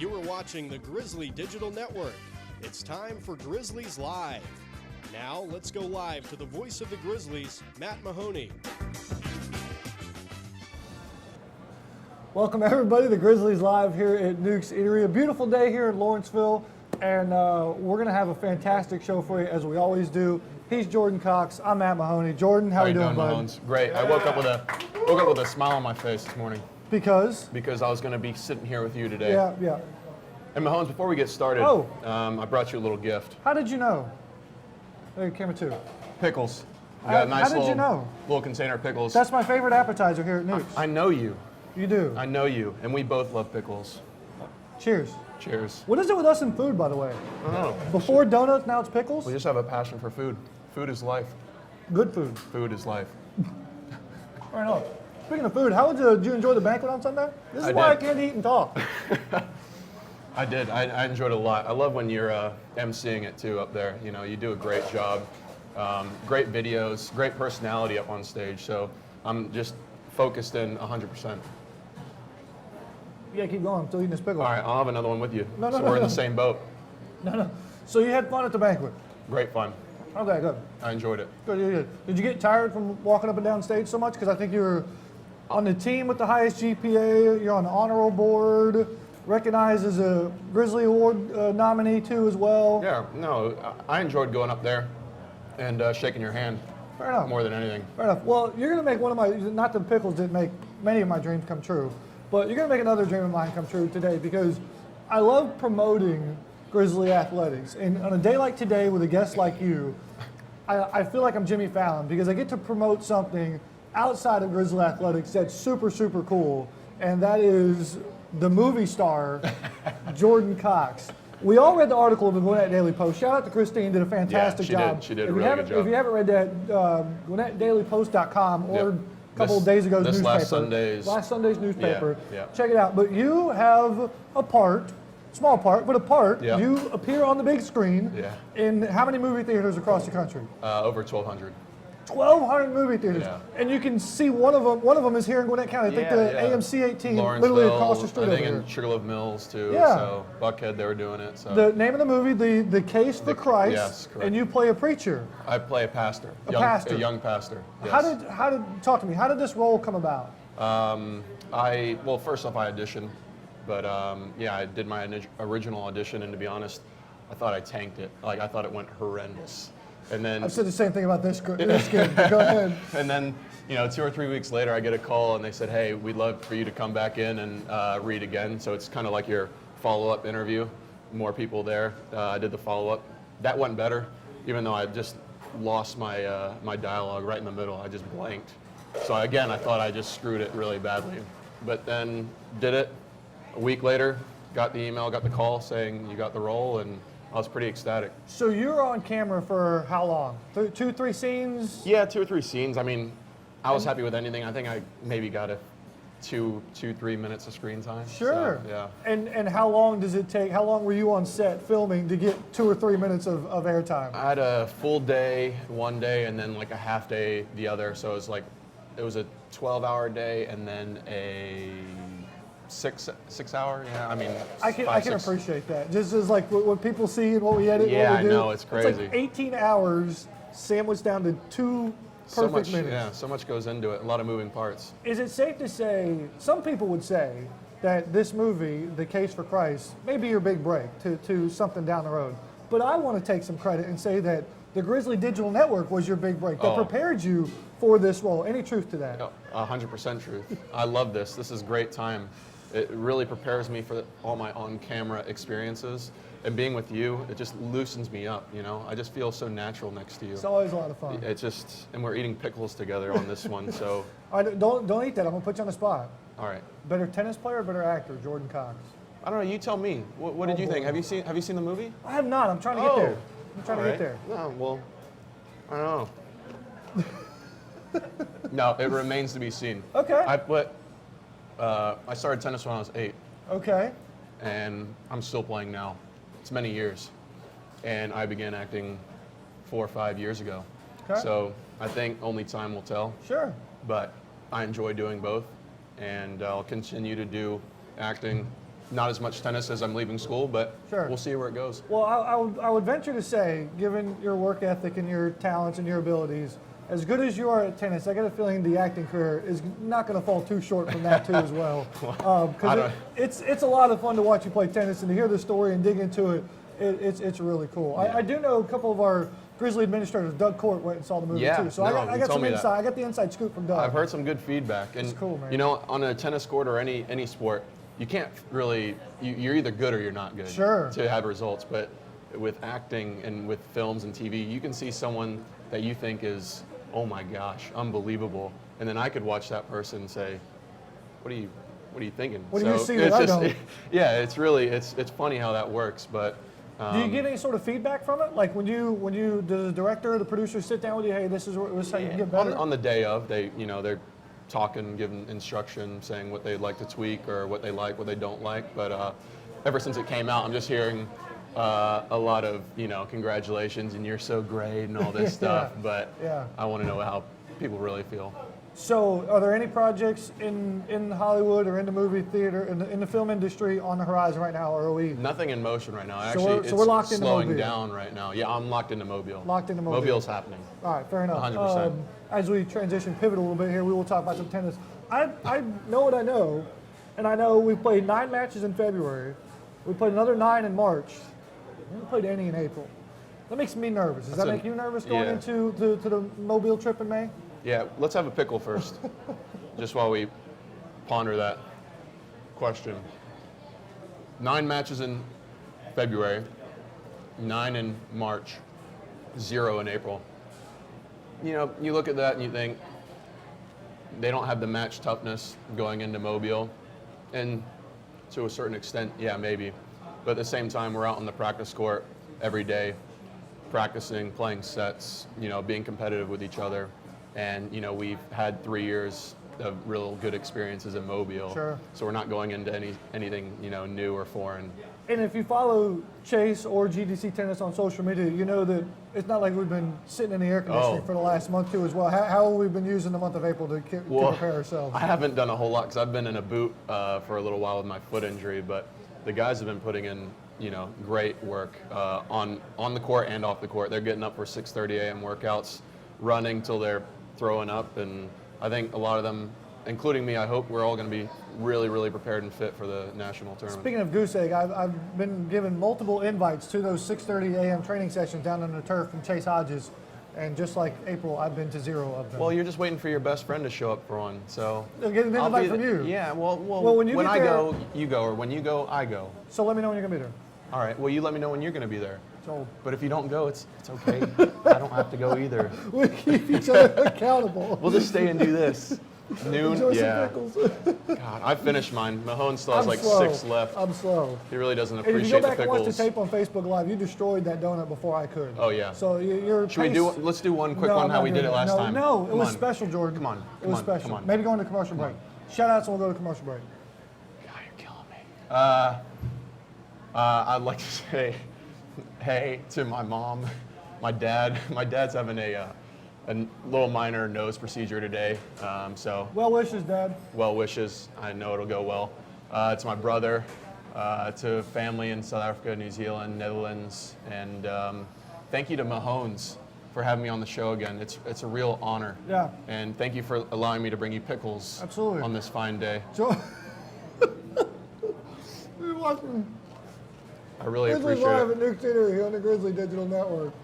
You are watching the Grizzly Digital Network. It's time for Grizzlies Live. Now, let's go live to the voice of the Grizzlies, Matt Mahoney. Welcome, everybody, to Grizzlies Live here at Newk's Eatery. A beautiful day here in Lawrenceville, and we're going to have a fantastic show for you, as we always do. He's Jordan Cox. I'm Matt Mahoney. Jordan, how are you doing, bud? Mahomes? Great. I woke up with a smile on my face this morning. Because? Because I was going to be sitting here with you today. Yeah. And Mahomes, before we get started, I brought you a little gift. How did you know? Hey, camera two. Pickles. We got a nice how did you know? little container of pickles. That's my favorite appetizer here at Newk's. I know you. You do? I know you, and we both love pickles. Cheers. Cheers. What is it with us and food, by the way? I don't know. Before donuts, now it's pickles? We just have a passion for food. Food is life. Good food. Food is life. Right on. Speaking of food, how did you enjoy the banquet on Sunday? This is why I can't eat and talk. I did. I enjoyed it a lot. I love when you're emceeing it too up there. You know, you do a great job. Great videos, great personality up on stage. So I'm just focused in 100%. Yeah, keep going. I'm still eating this pickle. All right, I'll have another one with you. No, we're in the same boat. No. So you had fun at the banquet? Great fun. Okay, good. I enjoyed it. Good. Did you get tired from walking up and down stage so much? Because I think you're on the team with the highest GPA. You're on the honor roll board, recognized as a Grizzly Award nominee too as well. Yeah, no, I enjoyed going up there and shaking your hand. Fair enough. More than anything. Fair enough. Well, you're going to make one of my, not that pickles didn't make many of my dreams come true, but you're going to make another dream of mine come true today, because I love promoting Grizzly athletics. And on a day like today with a guest like you, I feel like I'm Jimmy Fallon, because I get to promote something outside of Grizzly athletics that's super, super cool, and that is the movie star, Jordan Cox. We all read the article in the Gwinnett Daily Post. Shout out to Christine, did a fantastic job. She did a really good job. If you haven't read that, GwinnettDailyPost.com or a couple of days ago's newspaper. Last Sunday's newspaper. Yeah. Check it out. But you have a part, small part, but a part. Yeah. You appear on the big screen in how many movie theaters across the country? Over 1,200. 1,200 movie theaters, and you can see one of them. One of them is here in Gwinnett County. I think the AMC 18, literally across the street over here. I think in Sugarloaf Mills too. Yeah. So Buckhead, they were doing it. So the name of the movie, the Case for Christ. Yes, correct. And you play a preacher. I play a pastor. A pastor. A young pastor. Yes. How did talk to me? How did this role come about? Well, first off, I auditioned, but I did my original audition, and to be honest, I thought I tanked it. Like, I thought it went horrendous. And then I've said the same thing about this kid. Go ahead. And then, 2 or 3 weeks later, I get a call, and they said, "Hey, we'd love for you to come back in and read again." So it's kind of like your follow-up interview. More people there. I did the follow-up. That went better, even though I just lost my my dialogue right in the middle. I just blanked. So again, I thought I just screwed it really badly. But then did it. A week later, got the email, got the call saying you got the role, and I was pretty ecstatic. So you were on camera for how long? 2, 3 scenes? Yeah, 2 or 3 scenes. I mean, I was happy with anything. I think I maybe got 2, 3 minutes of screen time. Sure. So, yeah. And how long does it take? How long were you on set filming to get 2 or 3 minutes of airtime? I had a full day one day and then like a half day the other. So it was a 12-hour day and then a 6 hour. Yeah, I mean, I can appreciate that. Just as like what people see and what we edit. Yeah, what we do. I know, it's crazy. It's like 18 hours sandwiched down to 2 perfect minutes. Yeah, so much goes into it. A lot of moving parts. Is it safe to say, some people would say that this movie, The Case for Christ, may be your big break to something down the road. But I want to take some credit and say that the Grizzly Digital Network was your big break that prepared you for this role. Any truth to that? 100% truth. I love this. This is great time. It really prepares me for all my on-camera experiences. And being with you, it just loosens me up, I just feel so natural next to you. It's always a lot of fun. And we're eating pickles together on this one, so. All right, don't eat that. I'm going to put you on the spot. All right. Better tennis player or better actor, Jordan Cox? I don't know, you tell me. What did you think? Have you seen the movie? I have not. I'm trying to get there. I'm trying to get there. No, well, I don't know. No, it remains to be seen. Okay. I started tennis when I was 8. Okay. And I'm still playing now. It's many years. And I began acting 4 or 5 years ago. Okay. So I think only time will tell. Sure. But I enjoy doing both. And I'll continue to do acting not as much tennis as I'm leaving school, but Sure. we'll see where it goes. Well, I would venture to say, given your work ethic and your talents and your abilities, as good as you are at tennis, I got a feeling the acting career is not going to fall too short from that too as well. Because it's a lot of fun to watch you play tennis and to hear the story and dig into it. It's really cool. Yeah. I do know a couple of our Grizzly administrators, Doug Court, went and saw the movie too. So I got some insight. I got the inside scoop from Doug. I've heard some good feedback. And it's cool, man. You know, on a tennis court or any sport, you can't really, you're either good or you're not good to have results. But with acting and with films and TV, you can see someone that you think is, oh my gosh, unbelievable. And then I could watch that person and say, what are you thinking? What do you see that I don't? Yeah, it's really, it's funny how that works. But do you get any sort of feedback from it? Like when you does the director or the producer sit down with you, hey, this is how you can get better? On the day of, they're talking, giving instruction, saying what they'd like to tweak or what they like, what they don't like. But ever since it came out, I'm just hearing a lot of, congratulations and you're so great and all this stuff. But I want to know how people really feel. So are there any projects in Hollywood or in the movie theater, in the film industry on the horizon right now, or are we? Nothing in motion right now. So we're locked into Mobile. Slowing down right now. Yeah, I'm locked into Mobile. Locked into Mobile. Mobile's happening. All right, fair enough. 100%. As we transition, pivot a little bit here, we will talk about some tennis. I know what I know, and I know we played 9 matches in February. We played another 9 in March. We haven't played any in April. That makes me nervous. Does that make you nervous going into the Mobile trip in May? Yeah, let's have a pickle first, just while we ponder that question. 9 matches in February, 9 in March, 0 in April. You look at that and you think they don't have the match toughness going into Mobile, and to a certain extent, yeah, maybe. But at the same time, we're out on the practice court every day, practicing, playing sets, being competitive with each other. And, we've had 3 years of real good experiences in Mobile. Sure. So we're not going into anything, new or foreign. And if you follow Chase or GDC Tennis on social media, you know that it's not like we've been sitting in the air conditioning for the last month too as well. How have we been using the month of April to prepare ourselves? I haven't done a whole lot because I've been in a boot for a little while with my foot injury, but the guys have been putting in, great work on the court and off the court. They're getting up for 6:30 a.m. workouts, running till they're throwing up, and I think a lot of them, including me, I hope we're all going to be really, really prepared and fit for the national tournament. Speaking of goose egg, I've been given multiple invites to those 6:30 a.m. training sessions down on the turf from Chase Hodges, and just like April, I've been to 0 of them. Well, you're just waiting for your best friend to show up for one, so they'll get an invite from you. Yeah, well when I go, you go, or when you go, I go. So let me know when you're going to be there. All right, well, you let me know when you're going to be there. So, but if you don't go, it's okay. I don't have to go either. We keep each other accountable. We'll just stay and do this. Noon, Enjoy yeah. Some pickles. God, I finished mine. Mahone still has slow. 6 left. I'm slow. He really doesn't And appreciate if you go back the and pickles. watch the tape on Facebook Live, you destroyed that donut before I could. Oh yeah. So you're. Should we let's do one quick one how we did it last time. No, it was special, Jordan. Come on. It was special. Come on. Maybe going to commercial break. Shout outs and we'll go to commercial break. God, you're killing me. I'd like to say hey to my mom, my dad. My dad's having a little minor nose procedure today, so. Well wishes, Dad. Well wishes. I know it'll go well. To my brother, to family in South Africa, New Zealand, Netherlands, and thank you to Mahones for having me on the show again. It's a real honor. Yeah. And thank you for allowing me to bring you pickles. Absolutely. On this fine day. So, we're watching I really Grizzlies appreciate Live it. at Newk Eatery here on the Grizzly Digital Network.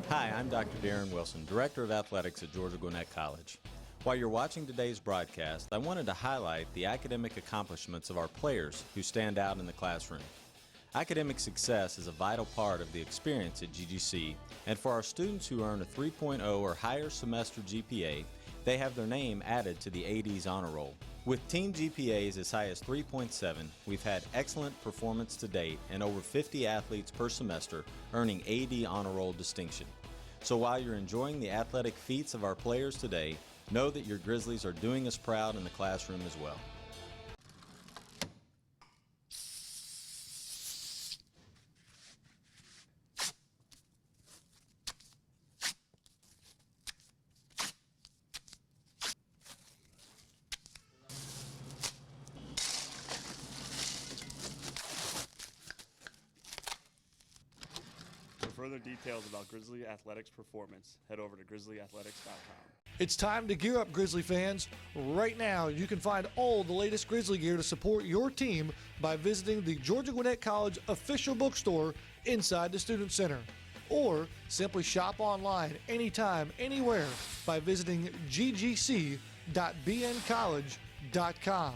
Hi, I'm Dr. Darren Wilson, Director of Athletics at Georgia Gwinnett College. While you're watching today's broadcast, I wanted to highlight the academic accomplishments of our players who stand out in the classroom. Academic success is a vital part of the experience at GGC, and for our students who earn a 3.0 or higher semester GPA, they have their name added to the AD's honor roll. With team GPAs as high as 3.7, we've had excellent performance to date and over 50 athletes per semester earning AD honor roll distinction. So while you're enjoying the athletic feats of our players today, know that your Grizzlies are doing us proud in the classroom as well. further details about Grizzly Athletics performance, head over to grizzlyathletics.com. It's time to gear up, Grizzly fans. Right now, you can find all the latest Grizzly gear to support your team by visiting the Georgia Gwinnett College official bookstore inside the Student Center. Or simply shop online anytime, anywhere by visiting ggc.bncollege.com.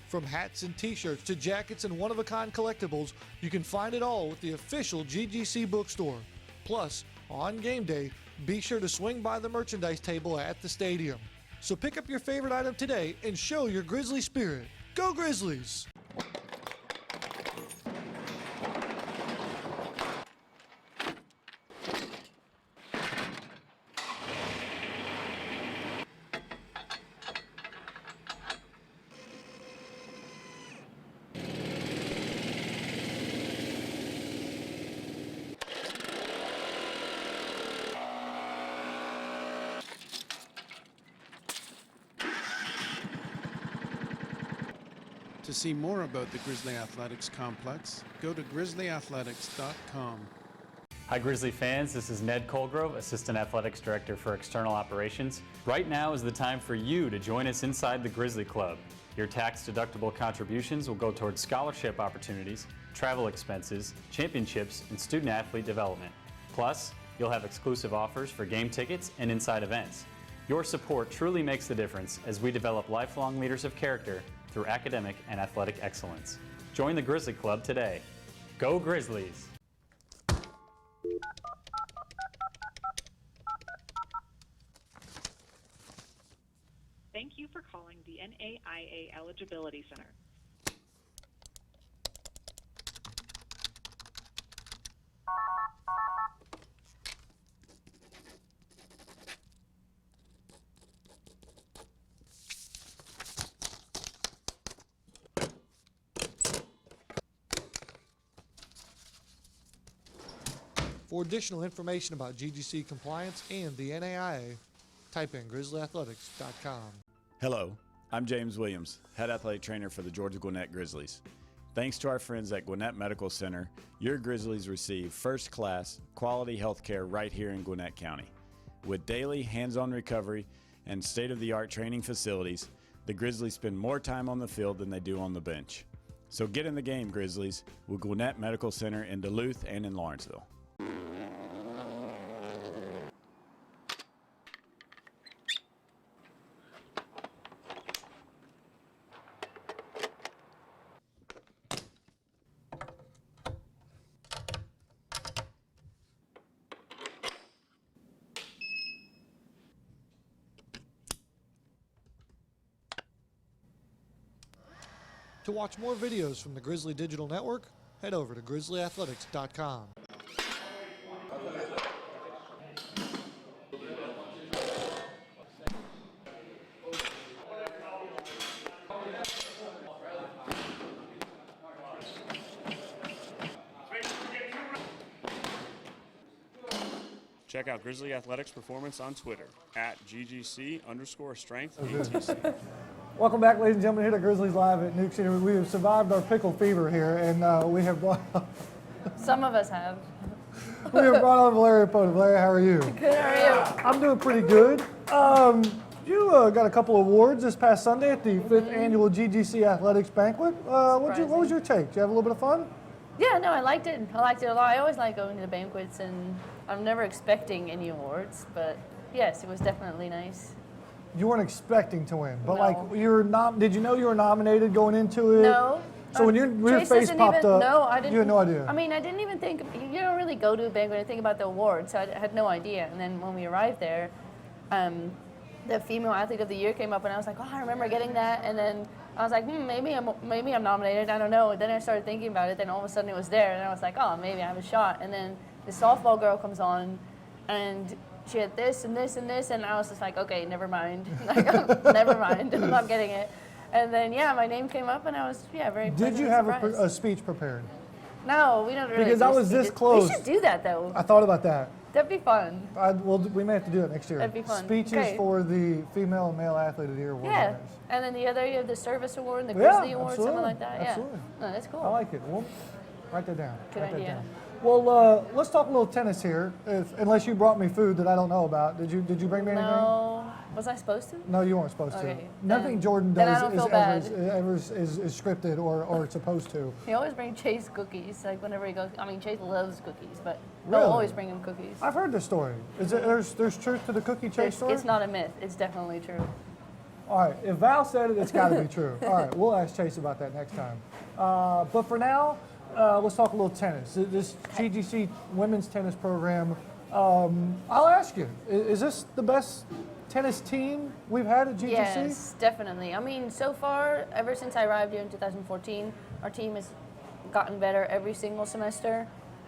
From hats and t-shirts to jackets and one-of-a-kind collectibles, you can find it all with the official GGC bookstore. Plus, on game day, be sure to swing by the merchandise table at the stadium. So pick up your favorite item today and show your Grizzly spirit. Go Grizzlies! To see more about the Grizzly Athletics Complex, go to grizzlyathletics.com. Hi Grizzly fans, this is Ned Colgrove, Assistant Athletics Director for External Operations. Right now is the time for you to join us inside the Grizzly Club. Your tax-deductible contributions will go towards scholarship opportunities, travel expenses, championships, and student-athlete development. Plus, you'll have exclusive offers for game tickets and inside events. Your support truly makes the difference as we develop lifelong leaders of character through academic and athletic excellence. Join the Grizzly Club today. Go Grizzlies! Thank you for calling the NAIA Eligibility Center. For additional information about GGC compliance and the NAIA, type in grizzlyathletics.com. Hello, I'm James Williams, Head Athletic Trainer for the Georgia Gwinnett Grizzlies. Thanks to our friends at Gwinnett Medical Center, your Grizzlies receive first-class, quality health care right here in Gwinnett County. With daily hands-on recovery and state-of-the-art training facilities, the Grizzlies spend more time on the field than they do on the bench. So get in the game, Grizzlies, with Gwinnett Medical Center in Duluth and in Lawrenceville. To watch more videos from the Grizzly Digital Network, head over to grizzlyathletics.com. Check out Grizzly Athletics performance on Twitter at @GGC_strength. Welcome back, ladies and gentlemen, here to Grizzlies Live at Newk City. We have survived our pickle fever here, and we have brought Some of us have. we have brought on Valeria Podda. Valeria, how are you? Good, how are you? I'm doing pretty good. You got a couple awards this past Sunday at the 5th Annual GGC Athletics Banquet. What was your take? Did you have a little bit of fun? Yeah, no, I liked it. I liked it a lot. I always like going to the banquets, and I'm never expecting any awards, but yes, it was definitely nice. You weren't expecting to win, but No. like did you know you were nominated going into it? No. So when your face popped up, no, I didn't. You had no idea. I mean, I didn't even think. You don't really go to a banquet and think about the awards, so I had no idea. And then when we arrived there, the Female Athlete of the Year came up, and I was like, oh, I remember getting that. And then I was like, maybe I'm nominated. I don't know. And then I started thinking about it. Then all of a sudden it was there, and I was like, oh, maybe I have a shot. And then the softball girl comes on, and she had this and this and this, and I was just like, okay, never mind. Never mind. I'm not getting it. And then, yeah, my name came up, and I was, very Did you have surprised. a speech prepared? No, we don't really. Because do I was this speeches. close. We should do that, though. I thought about that. That'd be fun. We may have to do it next year. That'd be fun. Speeches Okay. for the Female and Male Athlete of the Year award Yeah. winners. And then the other, you have the Service Award and the Yeah, Grizzly Award, absolutely. something like that. Absolutely. Yeah. No, that's cool. I like it. Well, write that down. Good Write that idea. down. Well, let's talk a little tennis here. Unless you brought me food that I don't know about. Did you bring me anything? No. Was I supposed to? No, you weren't supposed Okay, to. Nothing Jordan then I does don't is feel bad. ever is scripted or supposed to. He always brings Chase cookies, like whenever he goes. I mean, Chase loves cookies, but Really? they'll always bring him cookies. I've heard this story. There's truth to the cookie chase story? It's not a myth. It's definitely true. All right, if Val said it, it's got to be true. All right, we'll ask Chase about that next time. But for now, let's talk a little tennis. This GGC women's tennis program, I'll ask you, is this the best tennis team we've had at GGC? Yes, definitely. I mean, so far, ever since I arrived here in 2014, our team has gotten better every single semester.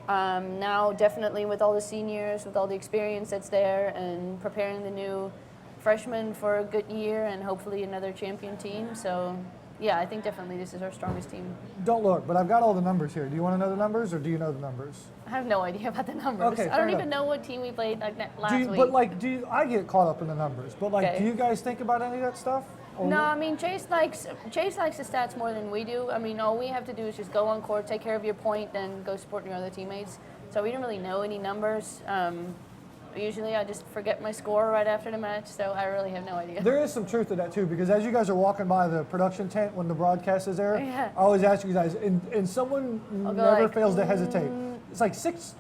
Now, definitely with all the seniors, with all the experience that's there, and preparing the new freshmen for a good year and hopefully another champion team. So, yeah, I think definitely this is our strongest team. Don't look, but I've got all the numbers here. Do you want to know the numbers, or do you know the numbers? I have no idea about the numbers. Okay, I don't even know what team we played last week. But I get caught up in the numbers. But Okay. do you guys think about any of that stuff? Or No, I mean Chase likes the stats more than we do. I mean, all we have to do is just go on court, take care of your point, then go support your other teammates. So we don't really know any numbers. Usually I just forget my score right after the match, so I really have no idea. There is some truth to that too, because as you guys are walking by the production tent when the broadcast is there, Yeah. I always ask you guys, and someone I'll go never like, fails to hesitate. It's like 6'2",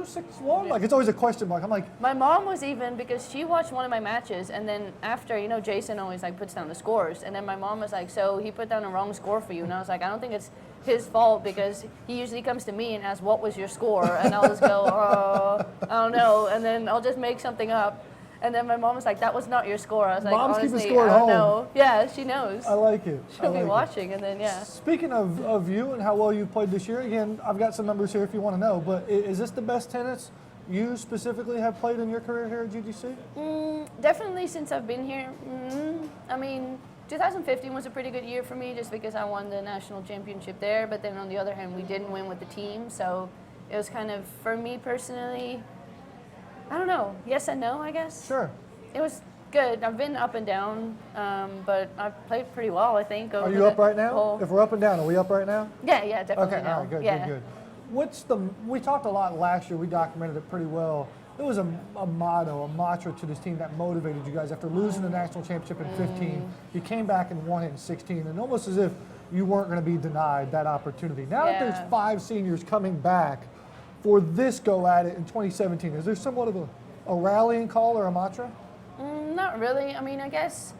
6'1", like it's always a question mark. I'm like, My mom was even, because she watched one of my matches, and then after, Jason always like puts down the scores, and then my mom was like, so he put down a wrong score for you, and I was like, I don't think it's his fault, because he usually comes to me and asks, what was your score? And I'll just go, I don't know, and then I'll just make something up. And then my mom was like, that was not your score. I was like, Mom's keeping honestly, score I at don't home. know. Yeah, she knows. I like it. I She'll be like it. watching, and then, yeah. Speaking of you and how well you played this year, again, I've got some numbers here if you want to know, but is this the best tennis you specifically have played in your career here at GGC? Definitely since I've been here. I mean, 2015 was a pretty good year for me just because I won the national championship there, but then on the other hand, we didn't win with the team, so it was kind of, for me personally, I don't know, yes and no, I guess. Sure. It was good. I've been up and down, but I've played pretty well, I think. Are you up right now? If we're up and down, are we up right now? Yeah, definitely. Okay, now. all right, good, yeah. good. We talked a lot last year, we documented it pretty well. There was a motto, a mantra to this team that motivated you guys after losing the national championship in 15. You came back and won it in 16, and almost as if you weren't going to be denied that opportunity. Now that there's 5 seniors coming back for this go at it in 2017, is there somewhat of a rallying call or a mantra? Not really. I mean, I guess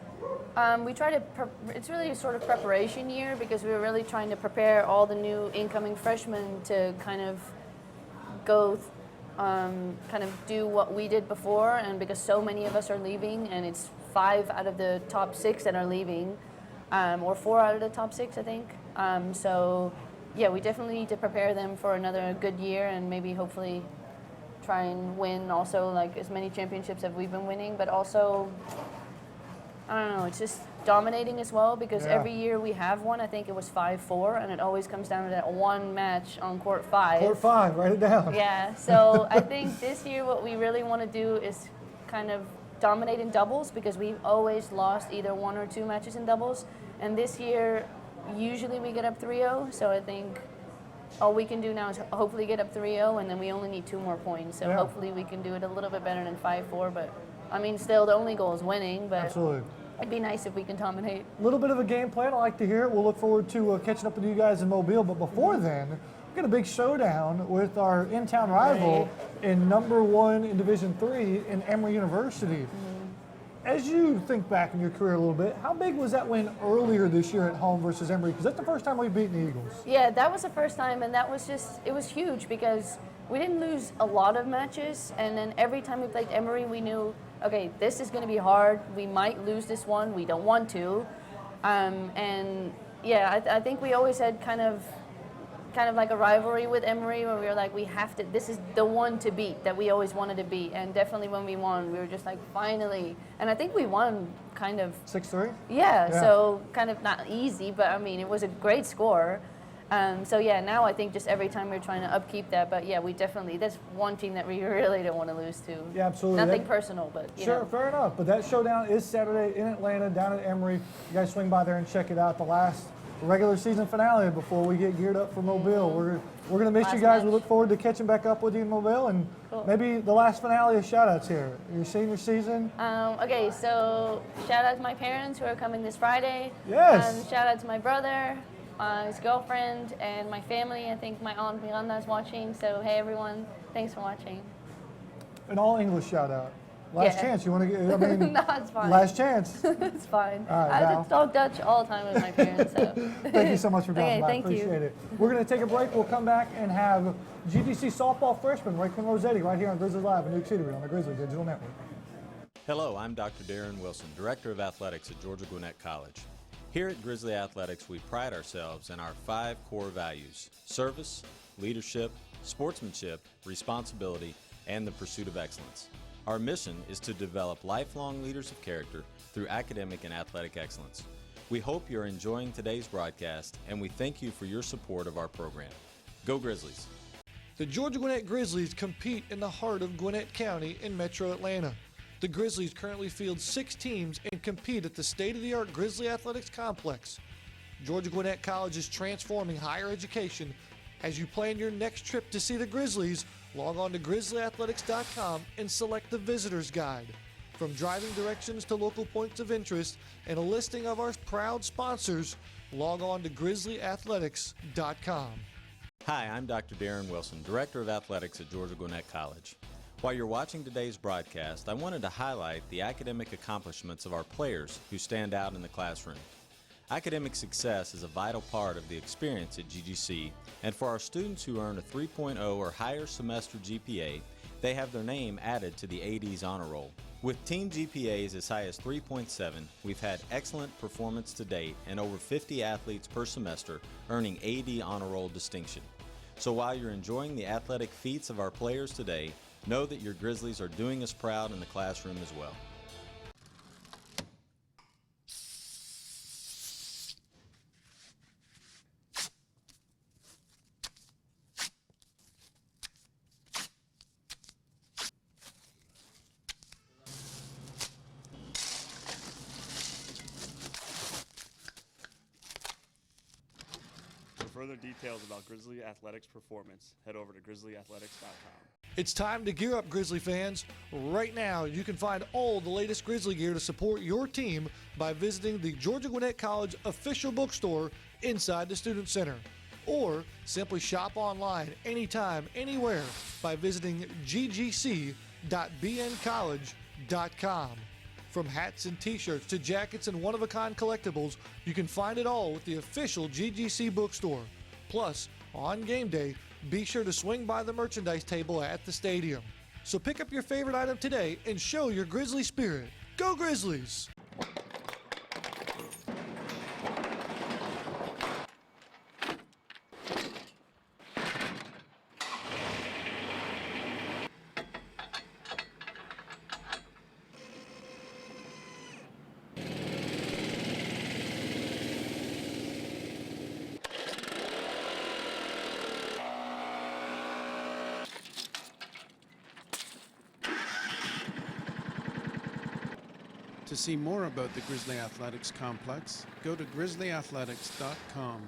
we try to, it's really a sort of preparation year because we were really trying to prepare all the new incoming freshmen to kind of go, kind of do what we did before, and because so many of us are leaving, and it's 5 out of the top 6 that are leaving, or 4 out of the top 6, I think. So, yeah, we definitely need to prepare them for another good year and maybe hopefully try and win also like as many championships as we've been winning, but also, I don't know, it's just dominating as well because every year we have one. I think it was 5-4, and it always comes down to that one match on court 5. Court 5, write it down. Yeah, so I think this year what we really want to do is kind of dominate in doubles because we've always lost either 1 or 2 matches in doubles, and this year usually we get up 3-0, so I think all we can do now is hopefully get up 3-0, and then we only need 2 more points, so hopefully we can do it a little bit better than 5-4, but I mean still the only goal is winning, but Absolutely. It'd be nice if we can dominate. A little bit of a game plan. I like to hear it. We'll look forward to catching up with you guys in Mobile. But before then, we've got a big showdown with our in-town rival in #1 in Division III in Emory University. As you think back in your career a little bit, how big was that win earlier this year at home versus Emory? Because that's the first time we've beaten the Eagles. Yeah, that was the first time, and that was just, it was huge because we didn't lose a lot of matches, and then every time we played Emory, we knew, okay, this is going to be hard. We might lose this one. We don't want to. And yeah, I think we always had kind of like a rivalry with Emory where we were like, we have to, this is the one to beat that we always wanted to beat. And definitely when we won, we were just like, finally. And I think we won kind of 6-3? Yeah, so kind of not easy, but I mean, it was a great score. So yeah, now I think just every time we're trying to upkeep that, but yeah, we definitely, that's one team that we really don't want to lose to. Yeah, absolutely. Nothing personal, but you Sure, know. fair enough. But that showdown is Saturday in Atlanta, down at Emory. You guys swing by there and check it out. The last regular season finale before we get geared up for Mobile. We're going to miss you guys. We look forward to catching back up with you in Mobile, and maybe the last finale of shout-outs here. Your senior season. Okay, so shout out to my parents who are coming this Friday. Yes. Shout out to my brother, his girlfriend, and my family. I think my aunt Miranda is watching. So hey everyone, thanks for watching. An all English shout-out. Last chance. You want to get? I mean, no, it's fine. Last chance. It's fine. All right, I Val. have to talk Dutch all the time with my parents. So. Thank you so much for dropping by. Thank you. Appreciate it. We're going to take a break. We'll come back and have GGC softball freshman RaeQuinn Rossetti right here on Grizzlies Live in Newk City on the Grizzlies Digital Network. Hello, I'm Dr. Darren Wilson, Director of Athletics at Georgia Gwinnett College. Here at Grizzly Athletics, we pride ourselves in our 5 core values: service, leadership, sportsmanship, responsibility, and the pursuit of excellence. Our mission is to develop lifelong leaders of character through academic and athletic excellence. We hope you're enjoying today's broadcast, and we thank you for your support of our program. Go Grizzlies! The Georgia Gwinnett Grizzlies compete in the heart of Gwinnett County in Metro Atlanta. The Grizzlies currently field 6 teams and compete at the state-of-the-art Grizzly Athletics Complex. Georgia Gwinnett College is transforming higher education. As you plan your next trip to see the Grizzlies, log on to grizzlyathletics.com and select the Visitor's Guide. From driving directions to local points of interest and a listing of our proud sponsors, log on to grizzlyathletics.com. Hi, I'm Dr. Darren Wilson, Director of Athletics at Georgia Gwinnett College. While you're watching today's broadcast, I wanted to highlight the academic accomplishments of our players who stand out in the classroom. Academic success is a vital part of the experience at GGC, and for our students who earn a 3.0 or higher semester GPA, they have their name added to the AD's honor roll. With team GPAs as high as 3.7, we've had excellent performance to date and over 50 athletes per semester earning AD honor roll distinction. So while you're enjoying the athletic feats of our players today, know that your Grizzlies are doing us proud in the classroom as well. For further details about Grizzly Athletics performance, head over to grizzlyathletics.com. It's time to gear up, Grizzly fans. Right now, you can find all the latest Grizzly gear to support your team by visiting the Georgia Gwinnett College official bookstore inside the Student Center. Or simply shop online anytime, anywhere by visiting ggc.bncollege.com. From hats and t-shirts to jackets and one-of-a-kind collectibles, you can find it all with the official GGC bookstore. Plus, on game day, be sure to swing by the merchandise table at the stadium. So pick up your favorite item today and show your Grizzly spirit. Go Grizzlies! To see more about the Grizzly Athletics Complex, go to grizzlyathletics.com.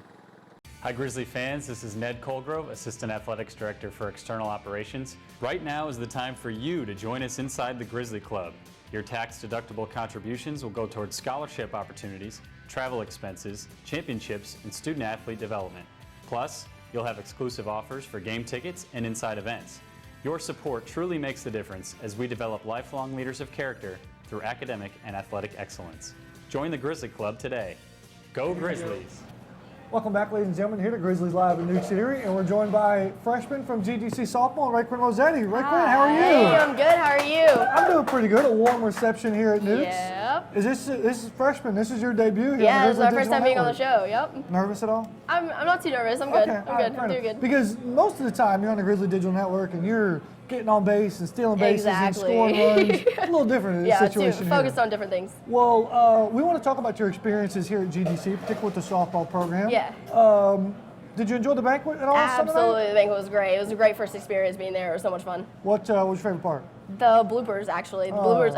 Hi Grizzly fans, this is Ned Colgrove, Assistant Athletics Director for External Operations. Right now is the time for you to join us inside the Grizzly Club. Your tax-deductible contributions will go towards scholarship opportunities, travel expenses, championships, and student-athlete development. Plus, you'll have exclusive offers for game tickets and inside events. Your support truly makes the difference as we develop lifelong leaders of character through academic and athletic excellence. Join the Grizzly Club today. Go Grizzlies! Welcome back, ladies and gentlemen, here to Grizzlies Live in Newk City, and we're joined by freshman from GGC softball, RaeQuinn Rossetti. RaeQuinn, how are you? Hey, I'm good. How are you? I'm doing pretty good. A warm reception here at Newk's. Yep. This is freshman. This is your debut here. Yeah, on it's the our Grizzly first time Digital being on the Network. show. Yep. Nervous at all? I'm not too nervous. I'm good. Okay, I'm all right, good. fair I'm doing enough. good. Because most of the time you're on the Grizzly Digital Network and you're getting on base and stealing bases Exactly. and scoring runs. A little different in this Yeah, situation too here. focused on different things. Well, we want to talk about your experiences here at GGC, particularly with the softball program. Yeah. Did you enjoy the banquet at all? Sunday night? Absolutely, the banquet was great. It was a great first experience being there. It was so much fun. What was your favorite part? The bloopers, actually. The bloopers.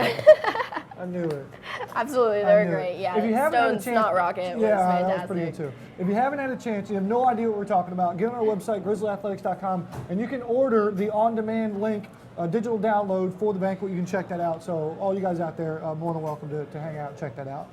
I knew it. Absolutely, I they're knew great. it. Yeah, If you haven't had a Stone's chance, Not Rocket was yeah, fantastic. that was pretty good too. If you haven't had a chance, you have no idea what we're talking about, get on our website, grizzlyathletics.com, and you can order the on-demand link, digital download for the banquet. You can check that out. So all you guys out there, more than welcome to hang out and check that out.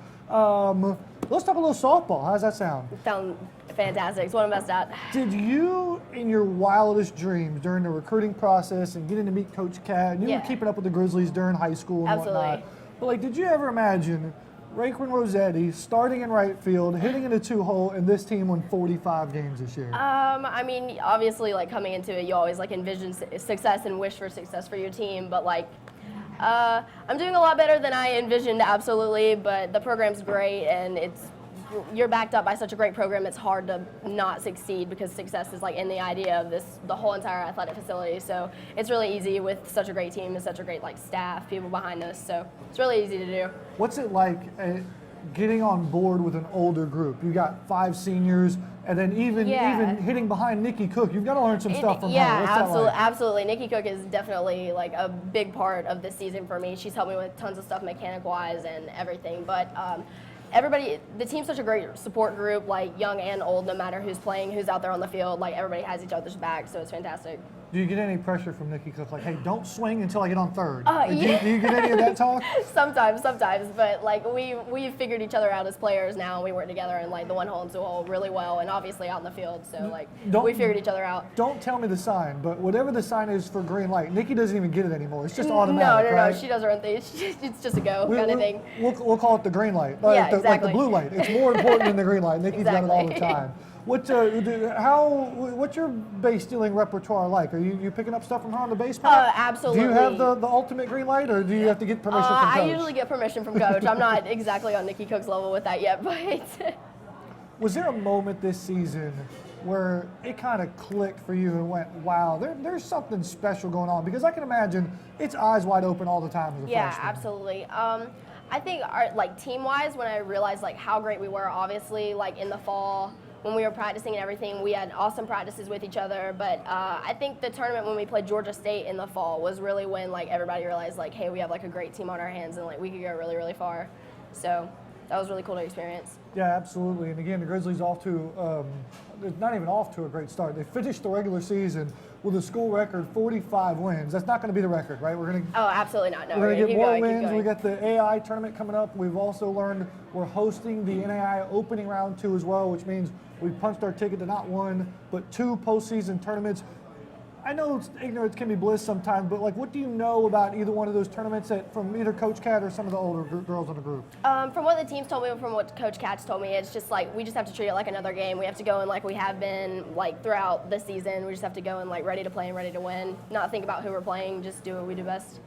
Let's talk a little softball. How does that sound? Sounds fantastic. It's one of the best out. Did you, in your wildest dreams during the recruiting process and getting to meet Coach Cat, and you were keeping up with the Grizzlies during high school and whatnot, but like, did you ever imagine RaeQuinn Rossetti starting in right field, hitting in a 2-hole, and this team won 45 games this year? I mean, obviously, like coming into it, you always like envision success and wish for success for your team, but like, I'm doing a lot better than I envisioned, absolutely, but the program's great, and you're backed up by such a great program, it's hard to not succeed because success is like in the idea of the whole entire athletic facility. So it's really easy with such a great team and such a great like staff, people behind us. So it's really easy to do. What's it like getting on board with an older group? You got 5 seniors, and then even hitting behind Nikki Cook, you've got to learn some stuff from her. Yeah, What's that absolutely, like? absolutely. Nikki Cook is definitely like a big part of this season for me. She's helped me with tons of stuff mechanic-wise and everything, but everybody, the team's such a great support group, like young and old, no matter who's playing, who's out there on the field, like everybody has each other's back, so it's fantastic. Do you get any pressure from Nikki Cook? Like, hey, don't swing until I get on third. Do you get any of that talk? Sometimes, but like we've figured each other out as players now, and we work together in like the 1-hole and 2-hole really well, and obviously out in the field, so like we figured each other out. Don't tell me the sign, but whatever the sign is for green light, Nikki doesn't even get it anymore. It's just automatic, No, right? she does her own thing. It's just a go kind of thing. We'll call it the green light, Yeah, like the blue light. It's more important than the green light. Nikki's got it all the time. What's your base stealing repertoire like? Are you picking up stuff from her on the base pad? Absolutely. Do you have the ultimate green light, or do you have to get permission from Coach? I usually get permission from Coach. I'm not exactly on Nikki Cook's level with that yet, but. Was there a moment this season where it kind of clicked for you and went, wow, there's something special going on? Because I can imagine it's eyes wide open all the time as a freshman. Yeah, absolutely. I think team-wise, when I realized like how great we were, obviously like in the fall when we were practicing and everything, we had awesome practices with each other. But I think the tournament when we played Georgia State in the fall was really when like everybody realized like, hey, we have like a great team on our hands and like we could go really, really far. So that was really cool to experience. Yeah, absolutely. And again, the Grizzlies not even off to a great start. They finished the regular season with a school record 45 wins. That's not going to be the record, right? Oh, absolutely not. No, we're going to get more wins. We got the AI tournament coming up. We've also learned we're hosting the NAI opening round 2 as well, which means we punched our ticket to not 1, but 2 postseason tournaments. I know ignorance can be bliss sometimes, but like, what do you know about either one of those tournaments from either Coach Cat or some of the older girls in the group? From what the teams told me and from what Coach Cat's told me, it's just like we just have to treat it like another game. We have to go in like we have been like throughout the season. We just have to go in like ready to play and ready to win. Not think about who we're playing, just do what we do best.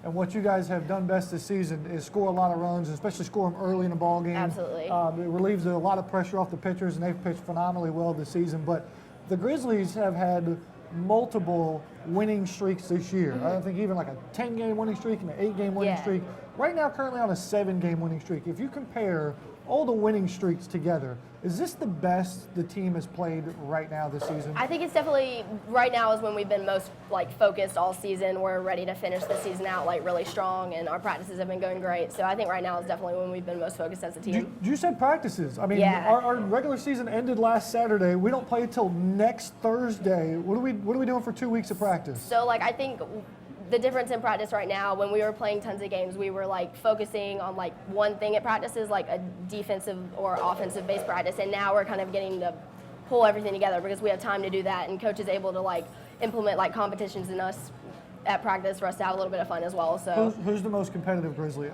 And what you guys have done best this season is score a lot of runs, especially score them early in the ball game. Absolutely. It relieves a lot of pressure off the pitchers, and they've pitched phenomenally well this season. But the Grizzlies have had multiple winning streaks this year. Mm-hmm. I think even like a 10-game winning streak and an 8-game winning streak. Right now, currently on a 7-game winning streak. If you compare all the winning streaks together, is this the best the team has played right now this season? I think it's definitely, right now is when we've been most like focused all season. We're ready to finish the season out like really strong, and our practices have been going great. So I think right now is definitely when we've been most focused as a team. You said practices. I mean, our regular season ended last Saturday. We don't play until next Thursday. What are we doing for 2 weeks of practice? So like I think the difference in practice right now, when we were playing tons of games, we were like focusing on like one thing at practices, like a defensive or offensive based practice, and now we're kind of getting to pull everything together because we have time to do that, and coach is able to like implement like competitions in us at practice for us to have a little bit of fun as well. So who's the most competitive Grizzly?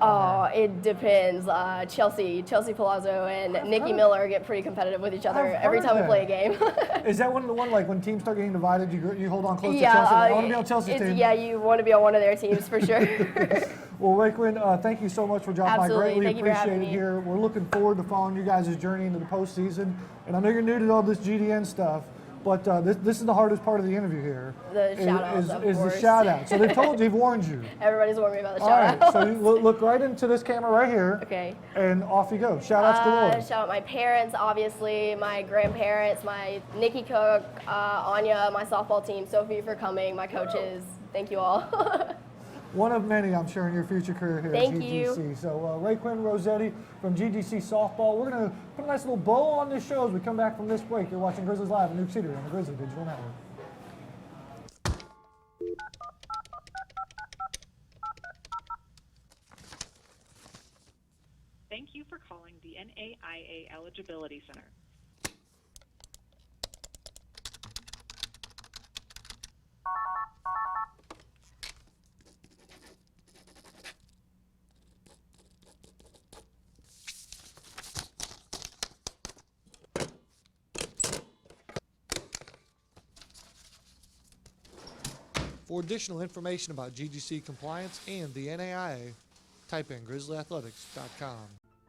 It depends. Chelsea Palazzo and Nikki Miller get pretty competitive with each other every time we play a game. Is that one of the one like when teams start getting divided, you hold on close to Chelsea? I want to be on Chelsea's team. Yeah, you want to be on one of their teams for sure. Well, RaeQuinn, thank you so much for dropping by. Greatly Thank you for appreciate having it me. here. We're looking forward to following you guys' journey into the postseason. And I know you're new to all this GDN stuff, but this is the hardest part of the interview here. The shout-outs, of is course. the shout-out. So they've warned you. Everybody's warned me about the All shout-outs. right, so you look right into this camera right here. Okay. And off you go. Shout-outs galore. Shout out my parents, obviously, my grandparents, my Nikki Cook, Anya, my softball team, Sophie for coming, my coaches. Thank you all. one of many, I'm sure, in your future career here Thank at GGC. you. So RaeQuinn Rossetti from GGC Softball. We're going to put a nice little bow on this show as we come back from this break. You're watching Grizzlies Live at Newk Eatery on the Grizzly Digital Network. Thank you for calling the NAIA Eligibility Center. For additional information about GGC compliance and the NAIA, type in grizzlyathletics.com.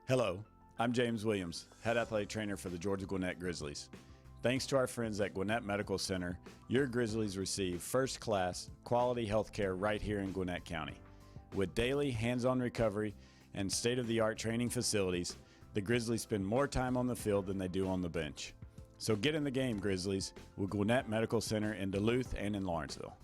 Hello, I'm James Williams, head athletic trainer for the Georgia Gwinnett Grizzlies. Thanks to our friends at Gwinnett Medical Center, your Grizzlies receive first-class, quality health care right here in Gwinnett County. With daily hands-on recovery and state-of-the-art training facilities, the Grizzlies spend more time on the field than they do on the bench. So get in the game, Grizzlies, with Gwinnett Medical Center in Duluth and in Lawrenceville.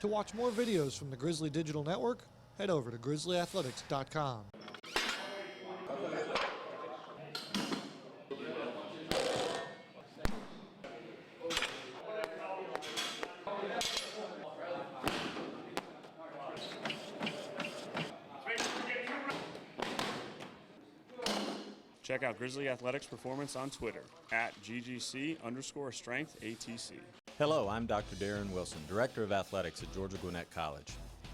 To watch more videos from the Grizzly Digital Network, head over to grizzlyathletics.com. Check out Grizzly Athletics Performance on Twitter at GGC_strength ATC. Hello, I'm Dr. Darren Wilson, Director of Athletics at Georgia Gwinnett College.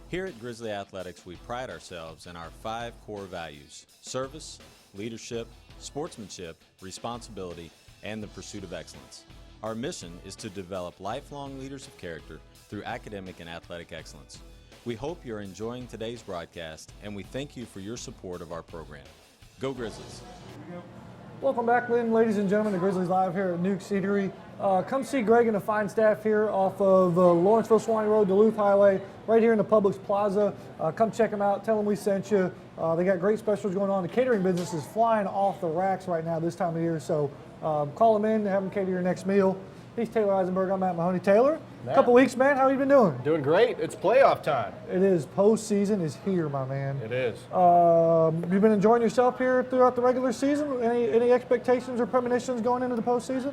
Here at Grizzly Athletics, we pride ourselves in our 5 core values: service, leadership, sportsmanship, responsibility, and the pursuit of excellence. Our mission is to develop lifelong leaders of character through academic and athletic excellence. We hope you're enjoying today's broadcast, and we thank you for your support of our program. Go Grizzlies! Welcome back, ladies and gentlemen, to Grizzlies Live here at Newk Eatery. Come see Greg and the fine staff here off of Lawrenceville Swanee Road, Duluth Highway, right here in the Publix Plaza. Come check them out. Tell them we sent you. They got great specials going on. The catering business is flying off the racks right now this time of year, so call them in and have them cater your next meal. He's Taylor Eisenberg. I'm Matt Mahoney. Taylor, a couple weeks, man. How you been doing? Doing great. It's playoff time. It is. Postseason is here, my man. It is. You've been enjoying yourself here throughout the regular season? Any expectations or premonitions going into the postseason?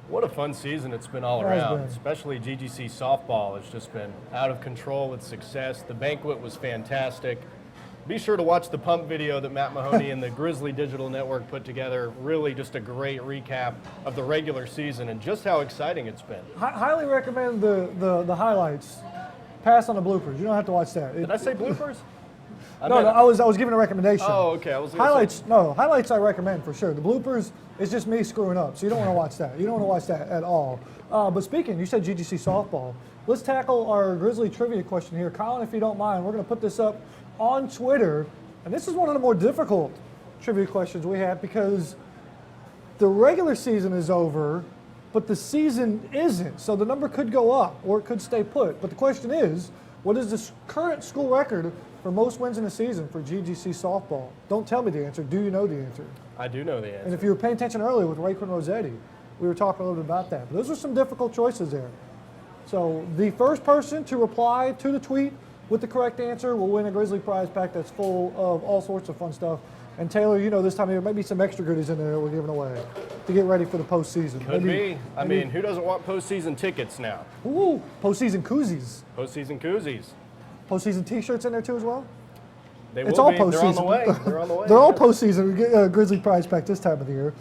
What a fun season it's been all around, especially GGC softball. It's just been out of control with success. The banquet was fantastic. Be sure to watch the pump video that Matt Mahoney and the Grizzly Digital Network put together. Really just a great recap of the regular season and just how exciting it's been. Highly recommend the highlights. Pass on the bloopers. You don't have to watch that. Did I say bloopers? No, I was giving a recommendation. Oh, okay. Highlights I recommend for sure. The bloopers is just me screwing up, so you don't want to watch that. You don't want to watch that at all. But speaking, you said GGC softball. Let's tackle our Grizzly trivia question here. Colin, if you don't mind, we're going to put this up on Twitter. And this is one of the more difficult trivia questions we have because the regular season is over, but the season isn't. So the number could go up or it could stay put. But the question is, what is the current school record for most wins in a season for GGC softball? Don't tell me the answer. Do you know the answer? I do know the answer. And if you were paying attention earlier with RaeQuinn Rossetti, we were talking a little bit about that. But those are some difficult choices there. So the first person to reply to the tweet with the correct answer will win a Grizzly prize pack that's full of all sorts of fun stuff. And Taylor, you know this time of year, maybe some extra goodies in there that we're giving away to get ready for the postseason. Could be. I mean, who doesn't want postseason tickets now? Ooh, postseason koozies. Postseason koozies. Postseason T-shirts in there too as well? It's all postseason. They're on the way. They're on the way. They're all postseason. We get a Grizzly prize pack this time of the year.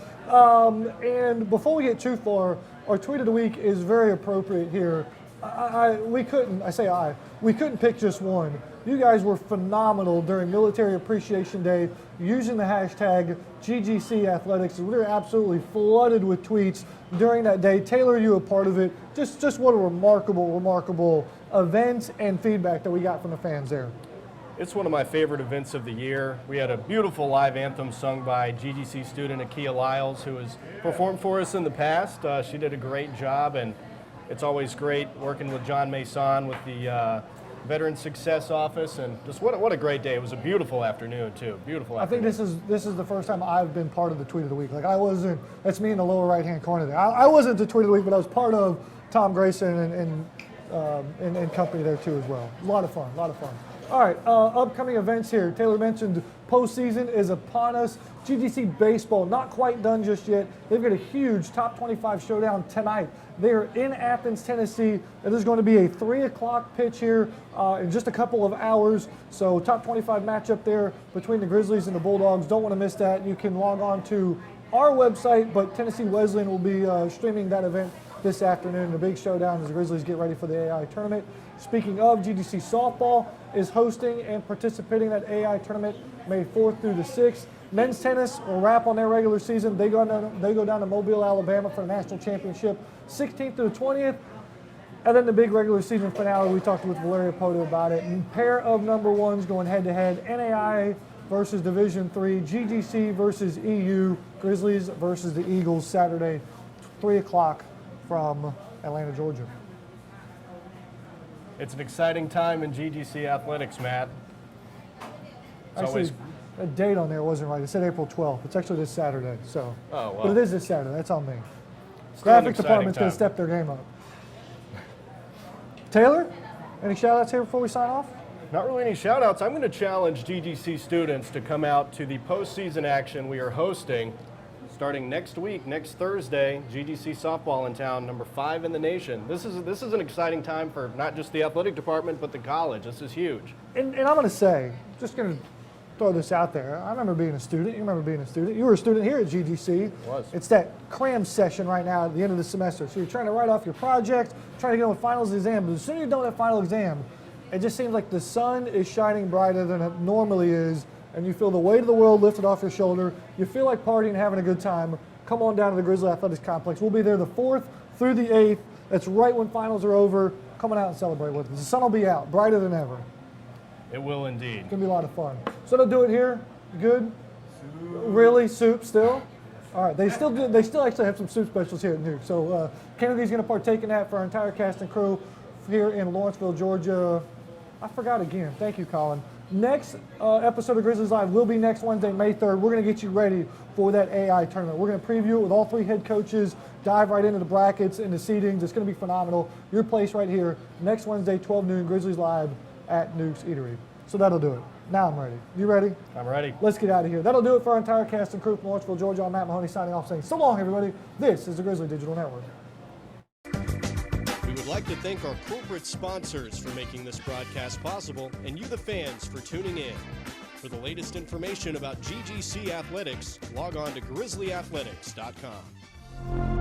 And before we get too far, our tweet of the week is very appropriate here. We couldn't pick just one. You guys were phenomenal during Military Appreciation Day using the hashtag GGC Athletics. We were absolutely flooded with tweets during that day. Taylor, you were part of it. Just what a remarkable event and feedback that we got from the fans there. It's one of my favorite events of the year. We had a beautiful live anthem sung by GGC student Akia Lyles, who has performed for us in the past. She did a great job, and it's always great working with John Mason with the Veteran Success Office, and just what a great day. It was a beautiful afternoon too. Beautiful afternoon. I think this is the first time I've been part of the tweet of the week. Like I wasn't. That's me in the lower right hand corner there. I wasn't the tweet of the week, but I was part of Tom Grayson and company there too as well. A lot of fun. All right, upcoming events here. Taylor mentioned postseason is upon us. GGC baseball not quite done just yet. They've got a huge top 25 showdown tonight. They are in Athens, Tennessee. It is going to be a 3 o'clock pitch here in just a couple of hours. So top 25 matchup there between the Grizzlies and the Bulldogs. Don't want to miss that. You can log on to our website, but Tennessee Wesleyan will be streaming that event this afternoon. The big showdown as the Grizzlies get ready for the AI tournament. Speaking of, GGC softball is hosting and participating in that AI tournament May 4th through the 6th. Men's tennis will wrap on their regular season. They go down to Mobile, Alabama for the national championship, 16th through the 20th. And then the big regular season finale, we talked with Valeria Podda about it. And pair of number ones going head-to-head, NAIA versus Division III, GGC versus EU, Grizzlies versus the Eagles, Saturday, 3 o'clock from Atlanta, Georgia. It's an exciting time in GGC athletics, Matt. Actually, a date on there wasn't right. It said April 12th. It's actually this Saturday. So, well. But it is this Saturday. That's on me. Still an Graphics exciting department's going time. to step their game up. Taylor, any shout-outs here before we sign off? Not really any shout-outs. I'm going to challenge GGC students to come out to the postseason action we are hosting starting next week, next Thursday. GGC softball in town, number 5 in the nation. This is an exciting time for not just the athletic department, but the college. This is huge. And I'm going to say, just going to throw this out there. I remember being a student. You remember being a student. You were a student here at GGC. It was. It's that cram session right now at the end of the semester. So you're trying to write off your project, trying to get on the finals exam. But as soon as you're done with that final exam, it just seems like the sun is shining brighter than it normally is, and you feel the weight of the world lifted off your shoulder. You feel like partying and having a good time. Come on down to the Grizzly Athletics Complex. We'll be there the 4th through the 8th. That's right when finals are over. Come on out and celebrate with us. The sun will be out, brighter than ever. It will indeed. It's going to be a lot of fun. So they'll do it here. Good? Really? Soup still? All right. They still actually have some soup specials here at Newk. So Kennedy's going to partake in that for our entire cast and crew here in Lawrenceville, Georgia. I forgot again. Thank you, Colin. Next episode of Grizzlies Live will be next Wednesday, May 3rd. We're going to get you ready for that AI tournament. We're going to preview it with all 3 head coaches, dive right into the brackets and the seedings. It's going to be phenomenal. Your place right here next Wednesday, 12 noon, Grizzlies Live at Newk's Eatery. So that'll do it. Now I'm ready. You ready? I'm ready. Let's get out of here. That'll do it for our entire cast and crew from Lawrenceville, Georgia. I'm Matt Mahoney signing off saying so long, everybody. This is the Grizzly Digital Network. We would like to thank our corporate sponsors for making this broadcast possible, and you, the fans, for tuning in. For the latest information about GGC athletics, log on to grizzlyathletics.com.